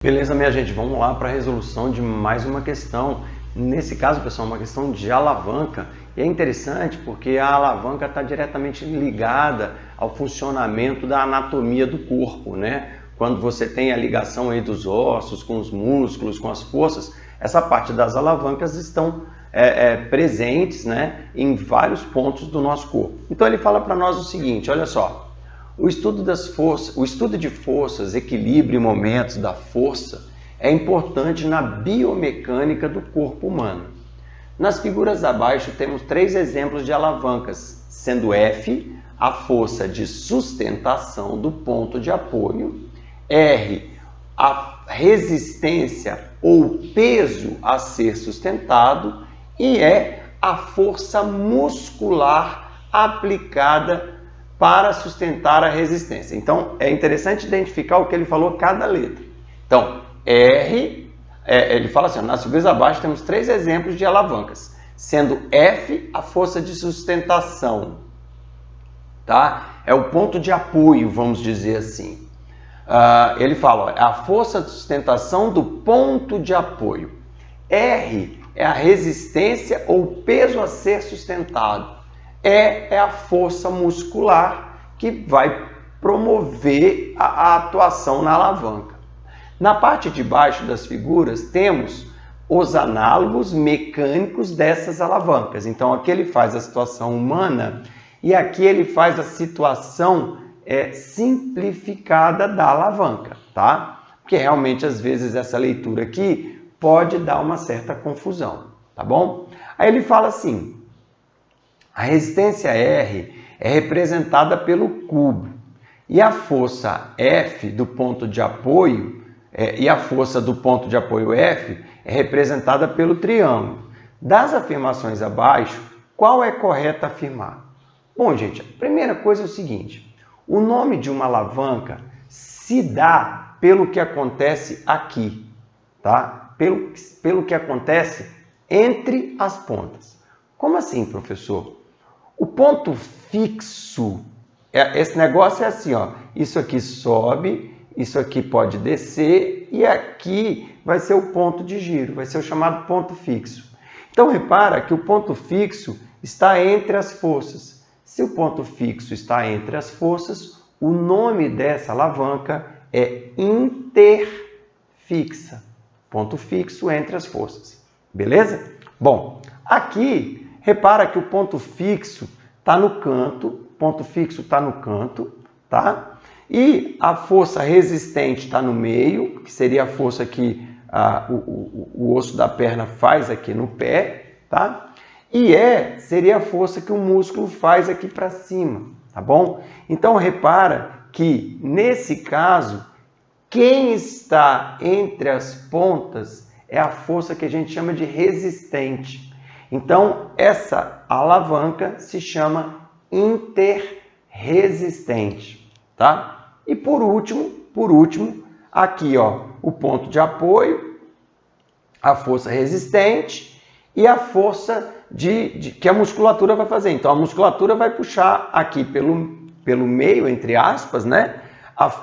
Beleza, minha gente, vamos lá para a resolução de mais uma questão. Nesse caso, pessoal, uma questão de alavanca. E é interessante porque a alavanca está diretamente ligada ao funcionamento da anatomia do corpo, né? Quando você tem a ligação aí dos ossos, com os músculos, com as forças, essa parte das alavancas estão presentes, né, em vários pontos do nosso corpo. Então ele fala para nós o seguinte, olha só. O estudo de forças, equilíbrio e momentos da força é importante na biomecânica do corpo humano. Nas figuras abaixo temos 3 exemplos de alavancas, sendo F a força de sustentação do ponto de apoio, R a resistência ou peso a ser sustentado e E a força muscular aplicada para sustentar a resistência. Então, é interessante identificar o que ele falou cada letra. Então, R, ele fala assim, nas figuras abaixo temos 3 exemplos de alavancas, sendo F a força de sustentação, tá? É o ponto de apoio, vamos dizer assim. Ele fala, ó, a força de sustentação do ponto de apoio. R é a resistência ou peso a ser sustentado. É a força muscular que vai promover a atuação na alavanca. Na parte de baixo das figuras temos os análogos mecânicos dessas alavancas. Então aqui ele faz a situação humana e aqui ele faz a situação simplificada da alavanca, tá? Porque realmente às vezes essa leitura aqui pode dar uma certa confusão, tá bom? Aí ele fala assim, a resistência R é representada pelo cubo e a força F do ponto de apoio e a força do ponto de apoio F é representada pelo triângulo. Das afirmações abaixo, qual é correto afirmar? Bom, gente, a primeira coisa é o seguinte, o nome de uma alavanca se dá pelo que acontece aqui, tá? Pelo que acontece entre as pontas. Como assim, professor? O ponto fixo, esse negócio é assim, ó, isso aqui sobe, isso aqui pode descer e aqui vai ser o ponto de giro, vai ser o chamado ponto fixo. Então repara que o ponto fixo está entre as forças. Se o ponto fixo está entre as forças, o nome dessa alavanca é interfixa. Ponto fixo entre as forças. Beleza? Bom, aqui repara que o ponto fixo está no canto, ponto fixo está no canto, tá? E a força resistente está no meio, que seria a força que o osso da perna faz aqui no pé, tá? E seria a força que o músculo faz aqui para cima, tá bom? Então repara que nesse caso, quem está entre as pontas é a força que a gente chama de resistente. Então, essa alavanca se chama interresistente, tá? E por último, aqui, ó, o ponto de apoio, a força resistente e a força que a musculatura vai fazer. Então, a musculatura vai puxar aqui pelo meio, entre aspas, né?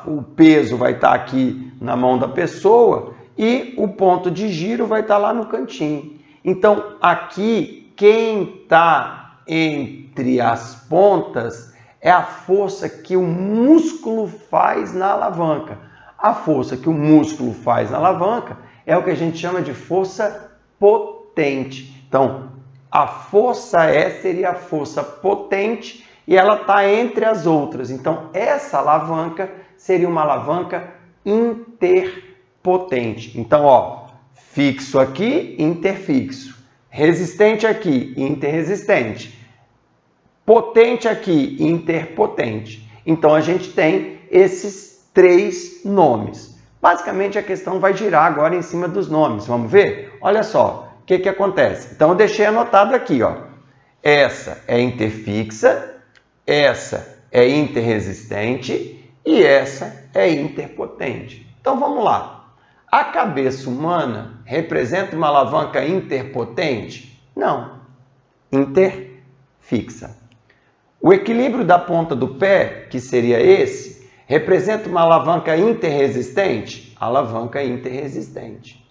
O peso vai estar aqui na mão da pessoa e o ponto de giro vai estar lá no cantinho. Então, aqui, quem está entre as pontas é a força que o músculo faz na alavanca. A força que o músculo faz na alavanca é o que a gente chama de força potente. Então, a força seria a força potente e ela está entre as outras. Então, essa alavanca seria uma alavanca interpotente. Então, ó, fixo aqui, interfixo. Resistente aqui, interresistente. Potente aqui, interpotente. Então, a gente tem esses 3 nomes. Basicamente, a questão vai girar agora em cima dos nomes. Vamos ver? Olha só, o que acontece? Então, eu deixei anotado aqui, ó. Essa é interfixa, essa é interresistente e essa é interpotente. Então, vamos lá. A cabeça humana representa uma alavanca interpotente? Não. Interfixa. O equilíbrio da ponta do pé, que seria esse, representa uma alavanca interresistente? alavanca interresistente.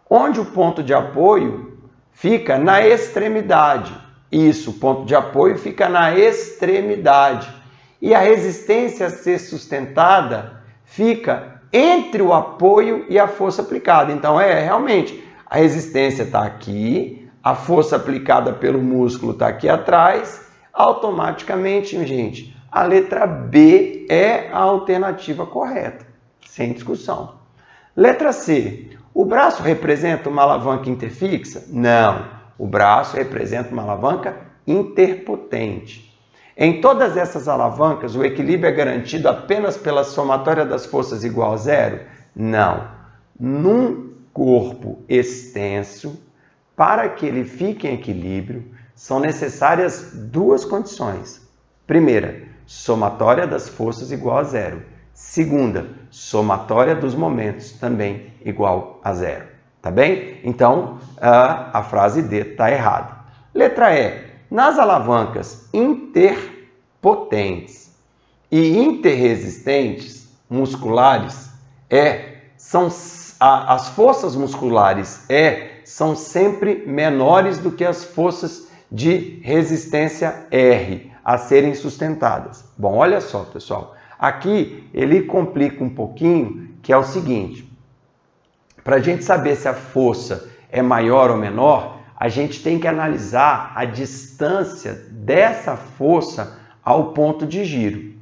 Onde o ponto de apoio fica na extremidade. Isso, o ponto de apoio fica na extremidade. E a resistência a ser sustentada fica entre o apoio e a força aplicada. Então, realmente, a resistência está aqui, a força aplicada pelo músculo está aqui atrás. Automaticamente, gente, a letra B é a alternativa correta, sem discussão. Letra C. O braço representa uma alavanca interfixa? Não. O braço representa uma alavanca interpotente. Em todas essas alavancas, o equilíbrio é garantido apenas pela somatória das forças igual a zero? Não. Num corpo extenso, para que ele fique em equilíbrio, são necessárias duas condições. Primeira, somatória das forças igual a zero. Segunda, somatória dos momentos também igual a zero. Tá bem? Então, a frase D está errada. Letra E. Nas alavancas interpotentes e interresistentes musculares, as forças musculares são sempre menores do que as forças de resistência R a serem sustentadas. Bom, olha só, pessoal. Aqui ele complica um pouquinho, que é o seguinte. Para a gente saber se a força é maior ou menor, a gente tem que analisar a distância dessa força ao ponto de giro.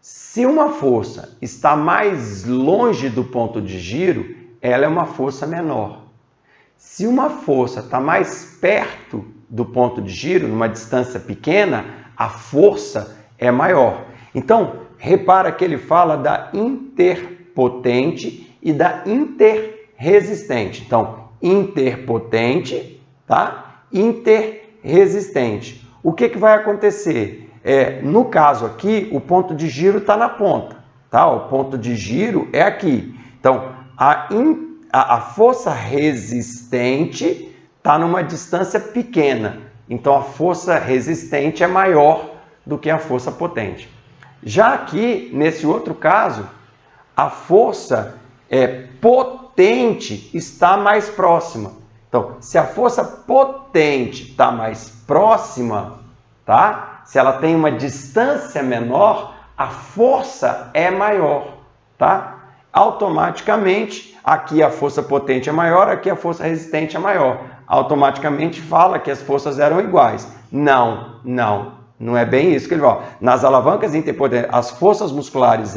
Se uma força está mais longe do ponto de giro, ela é uma força menor. Se uma força está mais perto do ponto de giro, numa distância pequena, a força é maior. Então, repara que ele fala da interpotente e da interresistente. Então, interpotente, tá? Interresistente. O que vai acontecer? No caso aqui, o ponto de giro está na ponta, tá? O ponto de giro é aqui. Então, a força resistente está numa distância pequena. Então, a força resistente é maior do que a força potente. Já aqui, nesse outro caso, a força potente está mais próxima. Então, se a força potente está mais próxima, tá? Se ela tem uma distância menor, a força é maior, tá? Automaticamente, aqui a força potente é maior, aqui a força resistente é maior. Automaticamente fala que as forças eram iguais. Não é bem isso que ele fala. Nas alavancas interpotentes, as forças musculares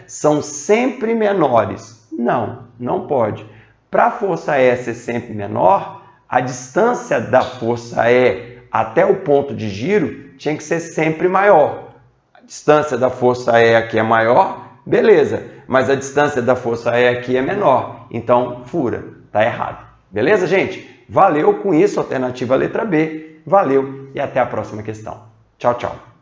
são sempre menores. Não pode. Para a força E ser sempre menor, a distância da força E até o ponto de giro tinha que ser sempre maior. A distância da força E aqui é maior, beleza. Mas a distância da força E aqui é menor. Então, fura. Está errado. Beleza, gente? Valeu com isso, alternativa letra B. Valeu e até a próxima questão. Tchau, tchau.